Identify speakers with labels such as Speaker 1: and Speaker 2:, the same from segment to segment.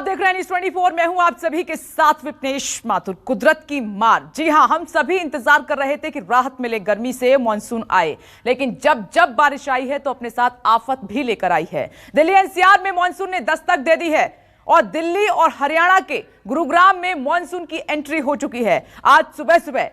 Speaker 1: देख रहे हैं न्यूज़ 24। मैं हूं आप सभी के साथ विपनेश माथुर। कुदरत की मार, जी हां, हम सभी इंतजार कर रहे थे कि राहत मिले गर्मी से, मॉनसून आए, लेकिन जब जब बारिश आई है तो अपने साथ आफत भी लेकर आई है। दिल्ली एनसीआर में मॉनसून ने दस्तक दे दी है और दिल्ली और हरियाणा के गुरुग्राम में मॉनसून की एंट्री हो चुकी है। आज सुबह सुबह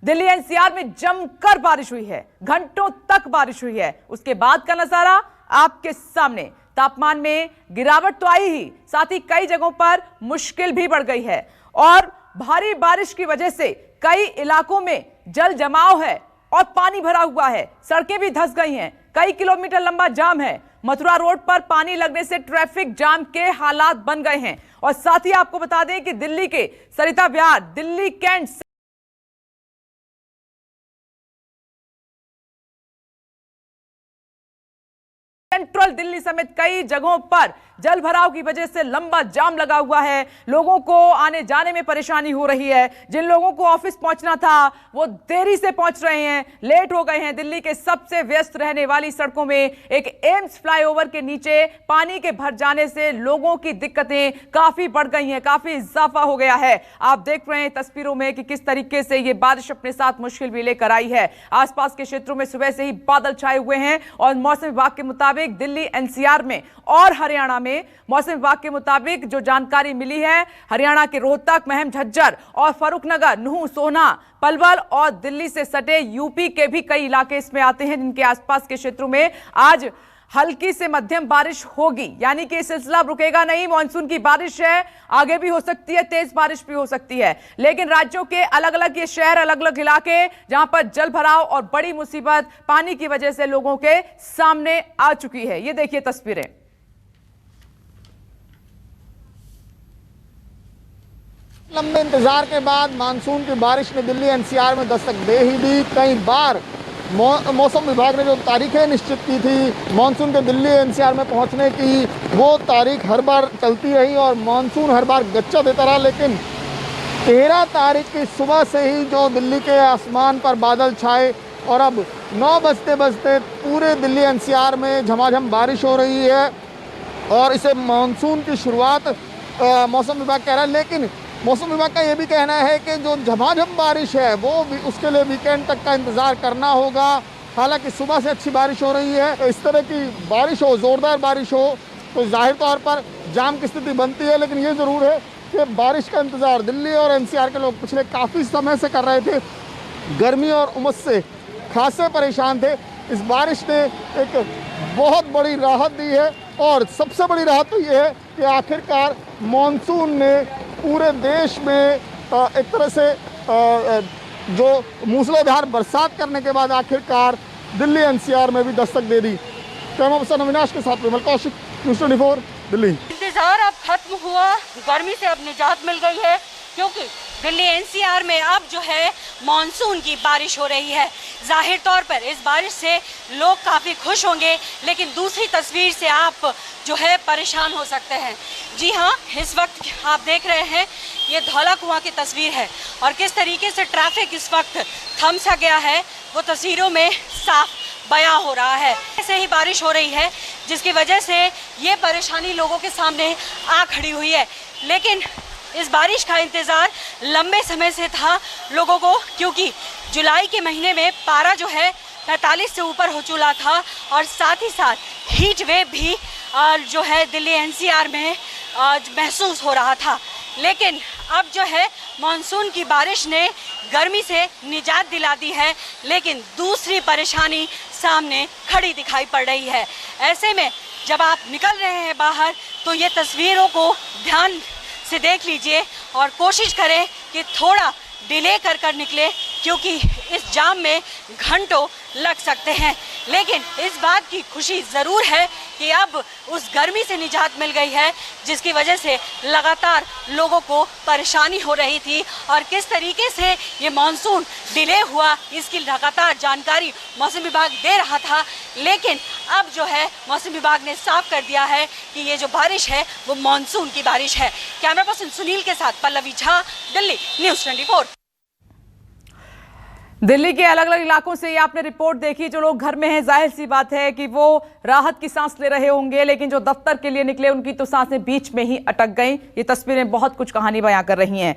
Speaker 1: दिल्ली एनसीआर में जमकर बारिश हुई है, घंटों तक बारिश हुई है। उसके बाद का नजारा आपके सामने। तापमान में गिरावट तो आई ही, साथ ही कई जगहों पर मुश्किल भी बढ़ गई है और भारी बारिश की वजह से कई इलाकों में जल जमाव है और पानी भरा हुआ है। सड़कें भी धंस गई हैं, कई किलोमीटर लंबा जाम है। मथुरा रोड पर पानी लगने से ट्रैफिक जाम के हालात बन गए हैं। और साथ ही आपको बता दें कि दिल्ली के सरिता विहार, दिल्ली कैंट, सेंट्रल दिल्ली समेत कई जगहों पर जल भराव की वजह से लंबा जाम लगा हुआ है। लोगों को आने जाने में परेशानी हो रही है। जिन लोगों को ऑफिस पहुंचना था वो देरी से पहुंच रहे हैं, लेट हो गए हैं। दिल्ली के सबसे व्यस्त रहने वाली सड़कों में एक एम्स फ्लाईओवर के नीचे पानी के भर जाने से लोगों की दिक्कतें काफी बढ़ गई हैं, काफी इजाफा हो गया है। आप देख रहे हैं तस्वीरों में कि किस तरीके से ये बारिश अपने साथ मुश्किल भी लेकर आई है। आसपास के क्षेत्रों में सुबह से ही बादल छाए हुए हैं और मौसम विभाग के मुताबिक दिल्ली एनसीआर में और हरियाणा में मौसम विभाग के मुताबिक जो जानकारी मिली है, हरियाणा के रोहतक, महम, झज्जर और फर्रुखनगर, नुहू, सोहना, पलवल और दिल्ली से सटे यूपी के भी कई इलाके इसमें आते हैं, जिनके आसपास के क्षेत्रों में आज हल्की से मध्यम बारिश होगी। यानी कि सिलसिला रुकेगा नहीं। मॉनसून की बारिश है, आगे भी हो सकती है, तेज बारिश भी हो सकती है। लेकिन राज्यों के अलग अलग ये शहर, अलग अलग इलाके जहां पर जल भराव और बड़ी मुसीबत पानी की वजह से लोगों के सामने आ चुकी है। ये देखिए तस्वीरें।
Speaker 2: लंबे इंतजार के बाद मानसून की बारिश ने दिल्ली एनसीआर में दस्तक दे ही दी। कई बार मौसम विभाग ने जो तारीखें निश्चित की थी मानसून के दिल्ली एनसीआर में पहुंचने की, वो तारीख हर बार चलती रही और मानसून हर बार गच्चा देता रहा। लेकिन 13 तारीख की सुबह से ही जो दिल्ली के आसमान पर बादल छाए और अब 9 बजते बजते पूरे दिल्ली एनसीआर में झमाझम बारिश हो रही है और इसे मानसून की शुरुआत मौसम विभाग कह रहा है। लेकिन मौसम विभाग का ये भी कहना है कि जो झमाझम बारिश है वो भी उसके लिए वीकेंड तक का इंतज़ार करना होगा। हालांकि सुबह से अच्छी बारिश हो रही है, तो इस तरह की बारिश हो, ज़ोरदार बारिश हो तो जाहिर तौर पर जाम की स्थिति बनती है। लेकिन ये ज़रूर है कि बारिश का इंतज़ार दिल्ली और एनसीआर के लोग पिछले काफ़ी समय से कर रहे थे। गर्मी और उमस से खासे परेशान थे। इस बारिश ने एक बहुत बड़ी राहत दी है और सबसे बड़ी राहत तो ये है कि आखिरकार मॉनसून ने पूरे देश में एक तरह से जो मूसलाधार बरसात करने के बाद आखिरकार दिल्ली एनसीआर में भी दस्तक दे दी। कैमरा पर्सन अविनाश के साथ विमल कौशिक, न्यूज़ 24 दिल्ली।
Speaker 3: इंतजार अब खत्म हुआ, गर्मी से अब निजात मिल गई है क्योंकि दिल्ली एनसीआर में अब जो है मॉनसून की बारिश हो रही है। जाहिर तौर पर इस बारिश से लोग काफ़ी खुश होंगे, लेकिन दूसरी तस्वीर से आप जो है परेशान हो सकते हैं। जी हाँ, इस वक्त आप देख रहे हैं ये धौला कुआं की तस्वीर है और किस तरीके से ट्रैफिक इस वक्त थम सा गया है वो तस्वीरों में साफ बयां हो रहा है। ऐसे ही बारिश हो रही है जिसकी वजह से ये परेशानी लोगों के सामने आ खड़ी हुई है। लेकिन इस बारिश का इंतज़ार लंबे समय से था लोगों को, क्योंकि जुलाई के महीने में पारा जो है 45 से ऊपर हो चुका था और साथ ही साथ हीट वेव भी जो है दिल्ली एनसीआर में महसूस हो रहा था। लेकिन अब जो है मॉनसून की बारिश ने गर्मी से निजात दिला दी है, लेकिन दूसरी परेशानी सामने खड़ी दिखाई पड़ रही है। ऐसे में जब आप निकल रहे हैं बाहर तो ये तस्वीरों को ध्यान से देख लीजिए और कोशिश करें कि थोड़ा डिले कर निकले, क्योंकि इस जाम में घंटों लग सकते हैं। लेकिन इस बात की खुशी ज़रूर है कि अब उस गर्मी से निजात मिल गई है जिसकी वजह से लगातार लोगों को परेशानी हो रही थी और किस तरीके से ये मानसून डिले हुआ इसकी लगातार जानकारी मौसम विभाग दे रहा था। लेकिन अब जो है मौसम विभाग ने साफ कर दिया है कि ये जो बारिश है वो मानसून की बारिश है। कैमरा पर्सन सुनील के साथ पल्लवी झा, दिल्ली, न्यूज़ 24।
Speaker 1: दिल्ली के अलग अलग इलाकों से ये आपने रिपोर्ट देखी। जो लोग घर में हैं, जाहिर सी बात है कि वो राहत की सांस ले रहे होंगे, लेकिन जो दफ्तर के लिए निकले उनकी तो सांसें बीच में ही अटक गई। ये तस्वीरें बहुत कुछ कहानी बयां कर रही हैं।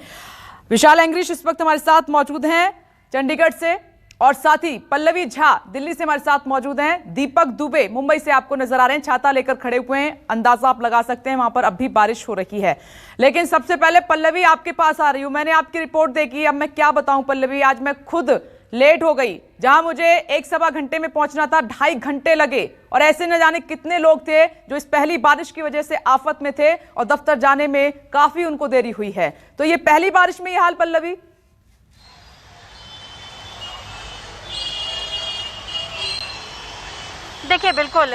Speaker 1: विशाल एंग्रीश इस वक्त हमारे साथ मौजूद हैं चंडीगढ़ से, और साथ ही पल्लवी झा दिल्ली से हमारे साथ मौजूद हैं। दीपक दुबे मुंबई से आपको नजर आ रहे हैं, छाता लेकर खड़े हुए हैं। अंदाजा आप लगा सकते हैं वहां पर अब भी बारिश हो रही है। लेकिन सबसे पहले पल्लवी आपके पास आ रही हूं। मैंने आपकी रिपोर्ट देखी, अब मैं क्या बताऊं पल्लवी, आज मैं खुद लेट हो गई। जहां मुझे 1-1.25 घंटे में पहुंचना था, 2.5 घंटे लगे। और ऐसे न जाने कितने लोग थे जो इस पहली बारिश की वजह से आफत में थे और दफ्तर जाने में काफी उनको देरी हुई है। तो ये पहली बारिश में ये हाल पल्लवी?
Speaker 3: देखिए बिल्कुल,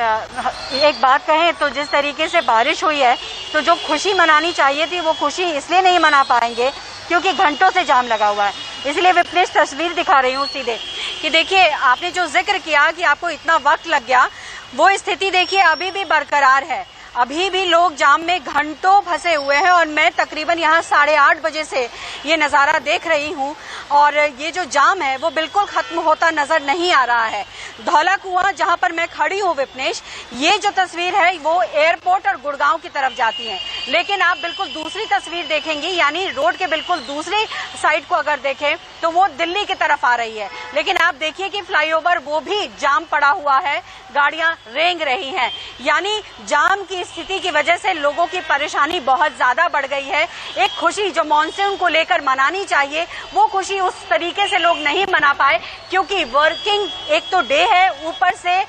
Speaker 3: एक बात कहें तो जिस तरीके से बारिश हुई है तो जो खुशी मनानी चाहिए थी वो खुशी इसलिए नहीं मना पाएंगे क्योंकि घंटों से जाम लगा हुआ है। इसलिए विपनेश तस्वीर दिखा रही हूँ सीधे कि देखिए, आपने जो जिक्र किया कि आपको इतना वक्त लग गया, वो स्थिति देखिए अभी भी बरकरार है। अभी भी लोग जाम में घंटों फंसे हुए हैं और मैं तकरीबन यहाँ 8:30 बजे से ये नज़ारा देख रही हूँ और ये जो जाम है वो बिल्कुल खत्म होता नजर नहीं आ रहा है। धौला कुआं जहाँ पर मैं खड़ी हूँ विपनेश, ये जो तस्वीर है वो एयरपोर्ट और गुड़गांव की तरफ जाती है, लेकिन आप बिल्कुल दूसरी तस्वीर देखेंगी, यानी रोड के बिल्कुल दूसरी साइड को अगर देखें तो वो दिल्ली की तरफ आ रही है। लेकिन आप देखिए कि फ्लाईओवर वो भी जाम पड़ा हुआ है, गाड़ियां रेंग रही हैं, यानी जाम की स्थिति की वजह से लोगों की परेशानी बहुत ज्यादा बढ़ गई है। एक खुशी जो मानसून को लेकर मनानी चाहिए वो खुशी उस तरीके से लोग नहीं मना पाए क्योंकि वर्किंग एक तो डे है, ऊपर से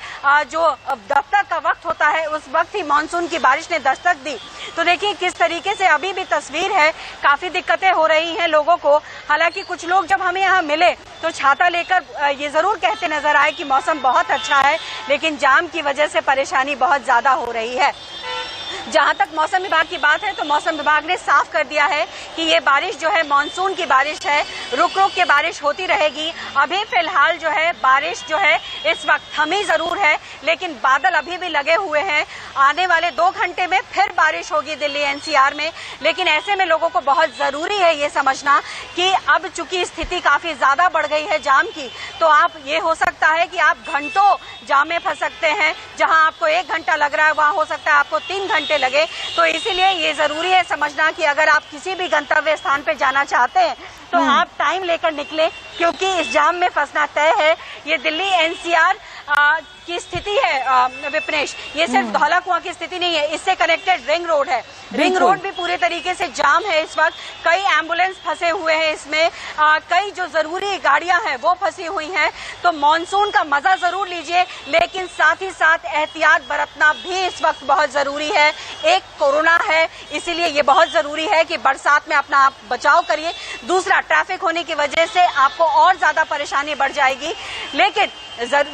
Speaker 3: जो दफ्तर का वक्त होता है उस वक्त ही मानसून की बारिश ने दस्तक दी। तो देखिए किस तरीके से अभी भी तस्वीर है, काफी दिक्कतें हो रही हैं लोगों को। हालांकि कुछ लोग जब हमें यहाँ मिले तो छाता लेकर ये जरूर कहते नजर आए कि मौसम बहुत अच्छा है, लेकिन जाम की वजह से परेशानी बहुत ज्यादा हो रही है। जहां तक मौसम विभाग की बात है तो मौसम विभाग ने साफ कर दिया है कि ये बारिश जो है मानसून की बारिश है, रुक रुक के बारिश होती रहेगी। अभी फिलहाल जो है बारिश जो है इस वक्त थमी जरूर है, लेकिन बादल अभी भी लगे हुए हैं। आने वाले 2 घंटे में फिर बारिश होगी दिल्ली एनसीआर में, लेकिन ऐसे में लोगों को बहुत जरूरी है ये समझना कि अब चूंकि स्थिति काफी ज्यादा बढ़ गई है जाम की, तो आप ये हो सकता है कि आप घंटों जाम में फंस सकते हैं। जहां आपको 1 घंटा लग रहा है वहां हो सकता है आपको 3 घंटे लगे। तो इसीलिए ये जरूरी है समझना कि अगर आप किसी भी गंतव्य स्थान पे जाना चाहते हैं तो आप टाइम लेकर निकले, क्योंकि इस जाम में फंसना तय है। ये दिल्ली एनसीआर की स्थिति है विपनेश, ये सिर्फ धौला कुआं की स्थिति नहीं है, इससे कनेक्टेड रिंग रोड है। रिंग रोड भी पूरे तरीके से जाम है इस वक्त। कई एम्बुलेंस फंसे हुए हैं इसमें, कई जो जरूरी गाड़ियां हैं वो फंसी हुई हैं। तो मानसून का मजा जरूर लीजिए, लेकिन साथ ही साथ एहतियात बरतना भी इस वक्त बहुत जरूरी है। एक कोरोना है, इसीलिए ये बहुत जरूरी है कि बरसात में अपना आप बचाव करिए। दूसरा, ट्रैफिक होने की वजह से आपको और ज्यादा परेशानी बढ़ जाएगी। लेकिन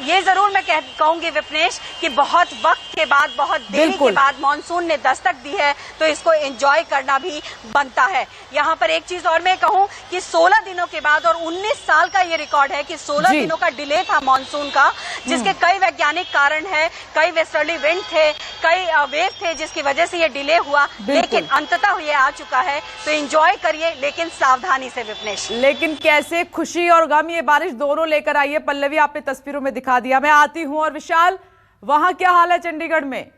Speaker 3: ये जरूर मैं कहूंगी विपनेश कि बहुत वक्त के बाद, बहुत देरी के बाद मानसून ने दस्तक दी है, तो इसको एंजॉय करना भी बनता है। यहाँ पर एक चीज और मैं कहूँ कि 16 दिनों के बाद, और 19 साल का ये रिकॉर्ड है कि 16 दिनों का डिले था मानसून का, जिसके कई वैज्ञानिक कारण है, कई वेस्टर्ली विंड थे, कई वेव थे जिसकी वजह से ये डिले हुआ, लेकिन अंततः ये आ चुका है। तो एंजॉय करिए, लेकिन सावधानी से विपनेश।
Speaker 1: लेकिन कैसे खुशी और गम ये बारिश दोनों लेकर आई है पल्लवी, आपने तस्वीरों में दिखा दिया। मैं आती हूं, और विशाल वहां क्या हाल है चंडीगढ़ में?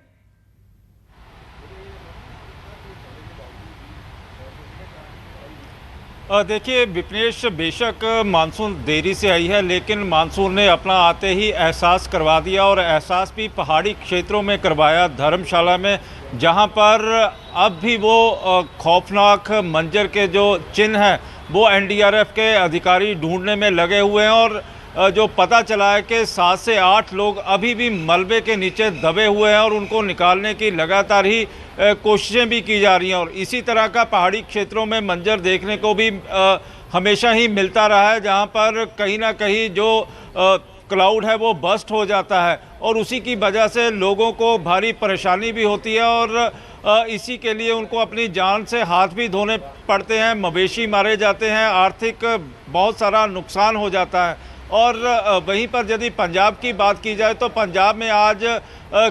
Speaker 4: देखिए विपनेश, बेशक मानसून देरी से आई है, लेकिन मानसून ने अपना आते ही एहसास करवा दिया, और एहसास भी पहाड़ी क्षेत्रों में करवाया, धर्मशाला में, जहां पर अब भी वो खौफनाक मंजर के जो चिन्ह हैं वो एनडीआरएफ के अधिकारी ढूंढने में लगे हुए हैं। और जो पता चला है कि 7 से 8 लोग अभी भी मलबे के नीचे दबे हुए हैं और उनको निकालने की लगातार ही कोशिशें भी की जा रही हैं। और इसी तरह का पहाड़ी क्षेत्रों में मंजर देखने को भी हमेशा ही मिलता रहा है, जहां पर कहीं ना कहीं जो क्लाउड है वो बस्ट हो जाता है, और उसी की वजह से लोगों को भारी परेशानी भी होती है, और इसी के लिए उनको अपनी जान से हाथ भी धोने पड़ते हैं, मवेशी मारे जाते हैं, आर्थिक बहुत सारा नुकसान हो जाता है। और वहीं पर यदि पंजाब की बात की जाए तो पंजाब में आज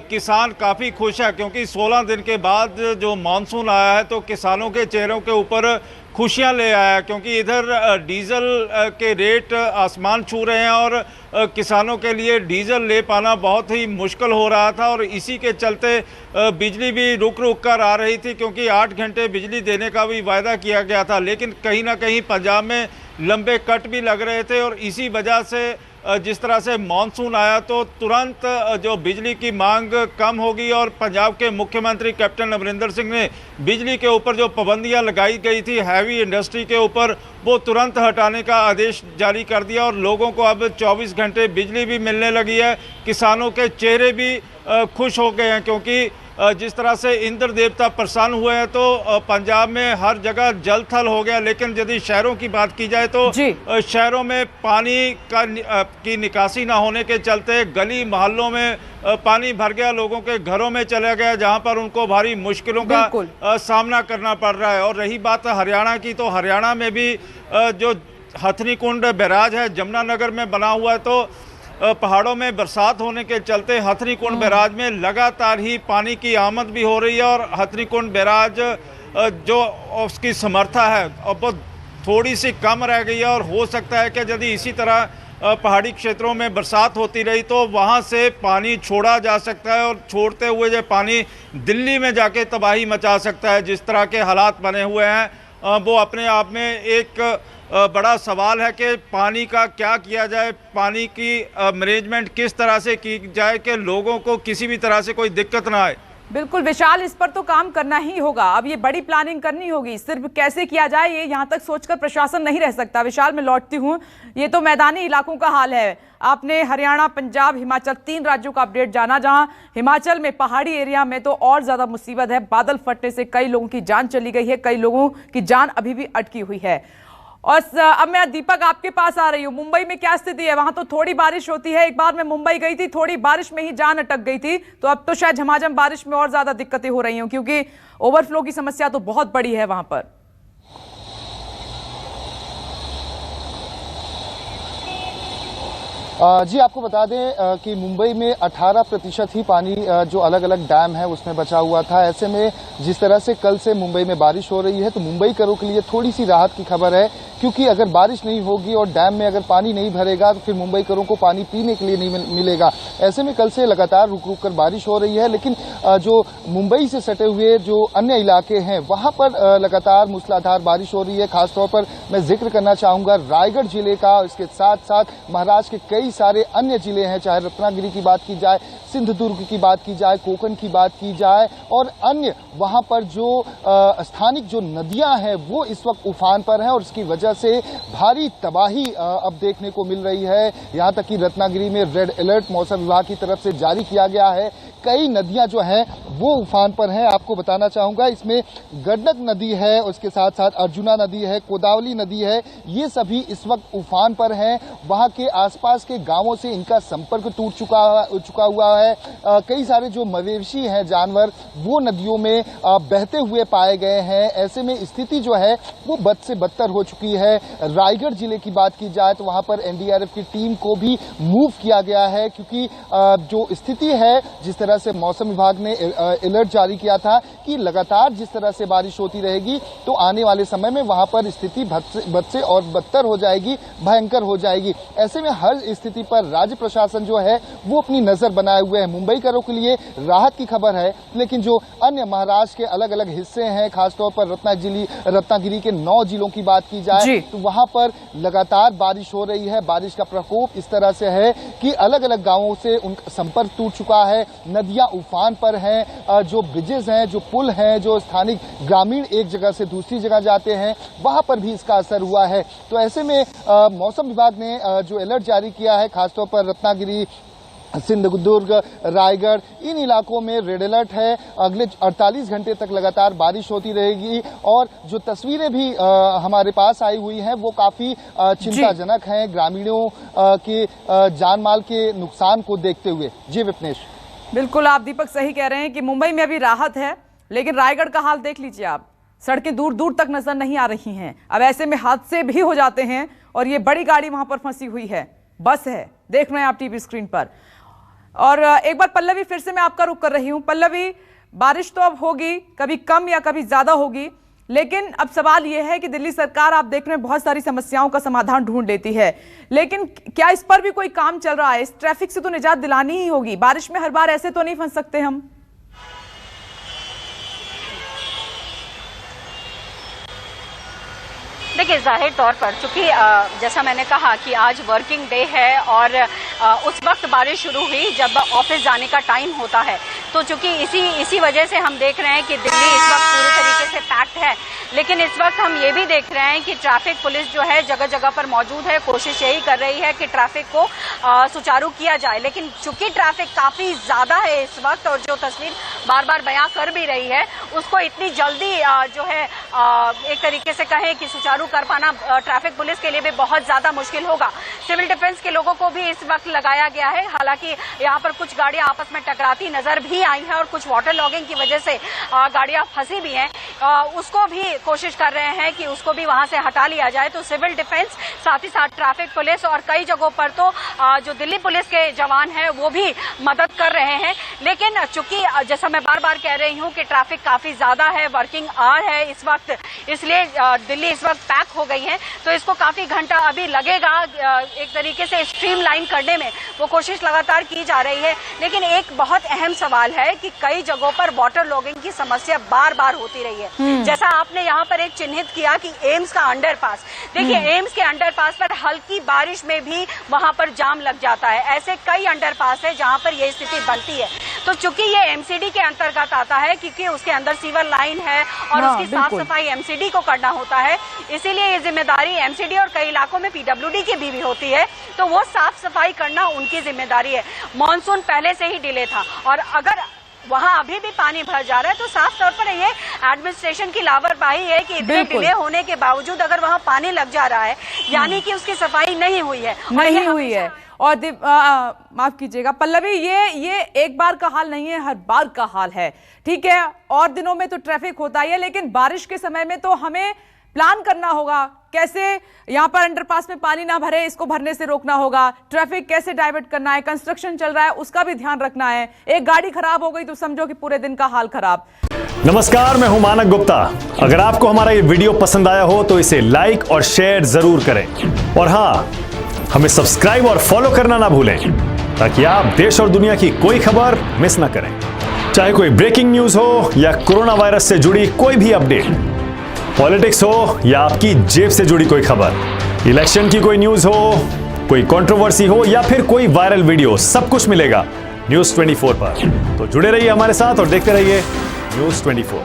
Speaker 4: किसान काफ़ी खुश है, क्योंकि 16 दिन के बाद जो मानसून आया है तो किसानों के चेहरों के ऊपर खुशियां ले आया है, क्योंकि इधर डीजल के रेट आसमान छू रहे हैं और किसानों के लिए डीजल ले पाना बहुत ही मुश्किल हो रहा था। और इसी के चलते बिजली भी रुक रुक कर आ रही थी, क्योंकि 8 घंटे बिजली देने का भी वायदा किया गया था, लेकिन कहीं ना कहीं पंजाब में लंबे कट भी लग रहे थे। और इसी वजह से जिस तरह से मानसून आया तो तुरंत जो बिजली की मांग कम होगी और पंजाब के मुख्यमंत्री कैप्टन अमरिंदर सिंह ने बिजली के ऊपर जो पाबंदियां लगाई गई थी हैवी इंडस्ट्री के ऊपर, वो तुरंत हटाने का आदेश जारी कर दिया और लोगों को अब 24 घंटे बिजली भी मिलने लगी है। किसानों के चेहरे भी खुश हो गए हैं, क्योंकि जिस तरह से इंद्र देवता प्रसन्न हुए हैं तो पंजाब में हर जगह जल थल हो गया। लेकिन यदि शहरों की बात की जाए तो शहरों में पानी की निकासी ना होने के चलते गली मोहल्लों में पानी भर गया, लोगों के घरों में चला गया, जहां पर उनको भारी मुश्किलों का सामना करना पड़ रहा है। और रही बात हरियाणा की, तो हरियाणा में भी जो हथनीकुंड बैराज है जमुनानगर में बना हुआ है, तो पहाड़ों में बरसात होने के चलते हथनीकुंड बैराज में लगातार ही पानी की आमद भी हो रही है। और हथनीकुंड बैराज जो उसकी समर्था है अब वो थोड़ी सी कम रह गई है, और हो सकता है कि यदि इसी तरह पहाड़ी क्षेत्रों में बरसात होती रही तो वहाँ से पानी छोड़ा जा सकता है, और छोड़ते हुए जो पानी दिल्ली में जाके तबाही मचा सकता है। जिस तरह के हालात बने हुए हैं वो अपने आप में एक बड़ा सवाल है कि पानी का क्या किया जाए, पानी की मैनेजमेंट किस तरह से की जाए कि लोगों को किसी भी तरह से कोई दिक्कत ना आए।
Speaker 1: बिल्कुल विशाल, इस पर तो काम करना ही होगा। अब ये बड़ी प्लानिंग करनी होगी, सिर्फ कैसे किया जाए ये यहाँ तक सोचकर प्रशासन नहीं रह सकता। विशाल, मैं लौटती हूँ, ये तो मैदानी इलाकों का हाल है। आपने हरियाणा, पंजाब, हिमाचल 3 राज्यों का अपडेट जाना, जहां हिमाचल में पहाड़ी एरिया में तो और ज्यादा मुसीबत है। बादल फटने से कई लोगों की जान चली गई है, कई लोगों की जान अभी भी अटकी हुई है। और अब मैं दीपक आपके पास आ रही हूँ। मुंबई में क्या स्थिति है? वहां तो थोड़ी बारिश होती है, एक बार मैं मुंबई गई थी, थोड़ी बारिश में ही जान अटक गई थी, तो अब तो शायद झमाझम बारिश में और ज्यादा दिक्कतें हो रही हूँ, क्योंकि ओवरफ्लो की समस्या तो बहुत बड़ी है वहां पर।
Speaker 2: जी आपको बता दें कि मुंबई में 18% ही पानी जो अलग अलग डैम है उसमें बचा हुआ था। ऐसे में जिस तरह से कल से मुंबई में बारिश हो रही है तो मुंबईकरों के लिए थोड़ी सी राहत की खबर है, क्योंकि अगर बारिश नहीं होगी और डैम में अगर पानी नहीं भरेगा तो फिर मुंबईकरों को पानी पीने के लिए नहीं मिलेगा। ऐसे में कल से लगातार रुक रुक कर बारिश हो रही है, लेकिन जो मुंबई से सटे हुए जो अन्य इलाके हैं वहां पर लगातार मूसलाधार बारिश हो रही है। खासतौर पर मैं जिक्र करना चाहूंगा रायगढ़ जिले का, इसके साथ साथ महाराष्ट्र के कई सारे अन्य जिले हैं, चाहे रत्नागिरी की बात की जाए, सिंधुदुर्ग की बात की जाए, कोकण की बात की जाए और अन्य वहां पर जो स्थानिक जो नदियां हैं वो इस वक्त उफान पर हैं और इसकी वजह से भारी तबाही अब देखने को मिल रही है। यहां तक कि रत्नागिरी में रेड अलर्ट मौसम विभाग की तरफ से जारी किया गया है। कई नदियां जो हैं वो उफान पर हैं। आपको बताना चाहूंगा इसमें गंडक नदी है, उसके साथ साथ अर्जुना नदी है, गोदावरी नदी है, ये सभी इस वक्त उफान पर हैं। वहां के आसपास के गांवों से इनका संपर्क टूट चुका हुआ है। कई सारे जो मवेशी हैं, जानवर, वो नदियों में बहते हुए पाए गए हैं। ऐसे में स्थिति जो है वो बद से बदतर हो चुकी है। रायगढ़ जिले की बात की जाए तो वहां पर एनडीआरएफ की टीम को भी मूव किया गया है, क्योंकि जो स्थिति है, जिस तरह से मौसम विभाग ने अलर्ट जारी किया था कि लगातार जिस तरह से बारिश होती रहेगी तो आने वाले समय में वहां पर स्थिति बद से और बदतर हो जाएगी, भयंकर हो जाएगी। ऐसे में हर स्थिति पर राज्य प्रशासन जो है वो अपनी नजर बनाए हुए है। मुंबईकरों के लिए राहत की खबर है, लेकिन जो अन्य महाराष्ट्र के अलग अलग हिस्से हैं, खासतौर पर रत्नागिरी के 9 जिलों की बात की जाए तो वहां पर लगातार बारिश हो रही है। बारिश का प्रकोप इस तरह से है कि अलग अलग गांवों से उनका संपर्क टूट चुका है, नदियां उफान पर हैं, जो ब्रिजेस हैं, जो पुल हैं, जो स्थानिक ग्रामीण एक जगह से दूसरी जगह जाते हैं वहां पर भी इसका असर हुआ है। तो ऐसे में मौसम विभाग ने जो अलर्ट जारी किया है, खासतौर पर रत्नागिरी, सिंधुदुर्ग, रायगढ़, इन इलाकों में रेड अलर्ट है। अगले 48 घंटे तक लगातार बारिश होती रहेगी और जो तस्वीरें भी हमारे पास आई हुई हैं वो काफी चिंताजनक हैं, ग्रामीणों के जान माल के नुकसान को देखते हुए। जी विपनेश।
Speaker 1: बिल्कुल, आप दीपक सही कह रहे हैं कि मुंबई में अभी राहत है, लेकिन रायगढ़ का हाल देख लीजिए आप, सड़कें दूर दूर तक नजर नहीं आ रही हैं। अब ऐसे में हादसे भी हो जाते हैं और ये बड़ी गाड़ी वहां पर फंसी हुई है। बस है, देख रहे हैं आप टीवी स्क्रीन पर। और एक बार पल्लवी, फिर से मैं आपका रुख कर रही हूं। पल्लवी, बारिश तो अब होगी, कभी कम या कभी ज्यादा होगी, लेकिन अब सवाल यह है कि दिल्ली सरकार, आप देख रहे हैं, बहुत सारी समस्याओं का समाधान ढूंढ लेती है, लेकिन क्या इस पर भी कोई काम चल रहा है? इस ट्रैफिक से तो निजात दिलानी ही होगी। बारिश में हर बार ऐसे तो नहीं फंस सकते हम।
Speaker 3: देखिए, जाहिर तौर पर चूंकि जैसा मैंने कहा कि आज वर्किंग डे है और उस वक्त बारिश शुरू हुई जब ऑफिस जाने का टाइम होता है, तो चूंकि इसी वजह से हम देख रहे हैं कि दिल्ली इस वक्त पूरी तरीके से पैक्ड है। लेकिन इस वक्त हम ये भी देख रहे हैं कि ट्रैफिक पुलिस जो है जगह जगह पर मौजूद है, कोशिश यही कर रही है कि ट्रैफिक को सुचारू किया जाए। लेकिन चूंकि ट्रैफिक काफी ज्यादा है इस वक्त, और जो तस्वीर बार बार बयां कर भी रही है, उसको इतनी जल्दी जो है एक तरीके से कहें कि सुचारू कर पाना ट्रैफिक पुलिस के लिए भी बहुत ज्यादा मुश्किल होगा। सिविल डिफेंस के लोगों को भी इस वक्त लगाया गया है। हालांकि यहाँ पर कुछ गाड़ियां आपस में टकराती नजर भी आई हैं और कुछ वाटर लॉगिंग की वजह से गाड़ियां फंसी भी हैं। उसको भी कोशिश कर रहे हैं कि उसको भी वहां से हटा लिया जाए। तो सिविल डिफेंस, साथ ही साथ ट्रैफिक पुलिस और कई जगहों पर तो जो दिल्ली पुलिस के जवान हैं वो भी मदद कर रहे हैं। लेकिन चूंकि जैसा मैं बार बार कह रही हूं कि ट्रैफिक काफी ज्यादा है, वर्किंग आवर है इस वक्त, इसलिए दिल्ली इस वक्त पैक हो गई है, तो इसको काफी घंटा अभी लगेगा एक तरीके से स्ट्रीमलाइन करने में। वो कोशिश लगातार की जा रही है। लेकिन एक बहुत अहम सवाल है कि कई जगहों पर वाटर लॉगिंग की समस्या बार बार होती रही है। जैसा आपने यहाँ पर एक चिन्हित किया कि एम्स का अंडरपास, देखिए एम्स के अंडरपास पर हल्की बारिश में भी वहां पर जाम लग जाता है। ऐसे कई अंडरपास है जहां पर यह स्थिति बनती है। तो चूंकि ये एमसीडी के अंतर्गत आता है, क्योंकि उसके अंदर सीवर लाइन है और उसकी साफ सफाई एमसीडी को करना होता है, इसीलिए ये जिम्मेदारी एमसीडी और कई इलाकों में पीडब्ल्यूडी की भी होती है। तो वो साफ सफाई करना उनकी जिम्मेदारी है। मॉनसून पहले से ही डिले था और अगर वहां अभी भी पानी भर जा रहा है तो साफ तौर पर ये एडमिनिस्ट्रेशन की लापरवाही है कि इतने डिले होने के बावजूद अगर वहां पानी लग जा रहा है, यानी कि उसकी सफाई नहीं हुई है।
Speaker 1: नहीं हुई है। और माफ कीजिएगा पल्लवी, ये एक बार का हाल नहीं है, हर बार का हाल है। ठीक है, और दिनों में तो ट्रैफिक होता ही है, लेकिन बारिश के समय में तो हमें प्लान करना होगा कैसे यहाँ पर अंडरपास में पानी ना भरे, इसको भरने से रोकना होगा, ट्रैफिक कैसे डाइवर्ट करना है, कंस्ट्रक्शन चल रहा है उसका भी ध्यान रखना है। एक गाड़ी खराब हो गई तो समझो कि पूरे दिन का हाल खराब।
Speaker 5: नमस्कार, मैं हूं मानक गुप्ता। अगर आपको हमारा ये वीडियो पसंद आया हो तो इसे लाइक और शेयर जरूर करें, और हाँ, हमें सब्सक्राइब और फॉलो करना ना भूलें ताकि आप देश और दुनिया की कोई खबर मिस ना करें। चाहे कोई ब्रेकिंग न्यूज हो या कोरोना वायरस से जुड़ी कोई भी अपडेट, पॉलिटिक्स हो या आपकी जेब से जुड़ी कोई खबर, इलेक्शन की कोई न्यूज हो, कोई कंट्रोवर्सी हो या फिर कोई वायरल वीडियो, सब कुछ मिलेगा न्यूज़ 24 पर। तो जुड़े रहिए हमारे साथ और देखते रहिए न्यूज़ 24।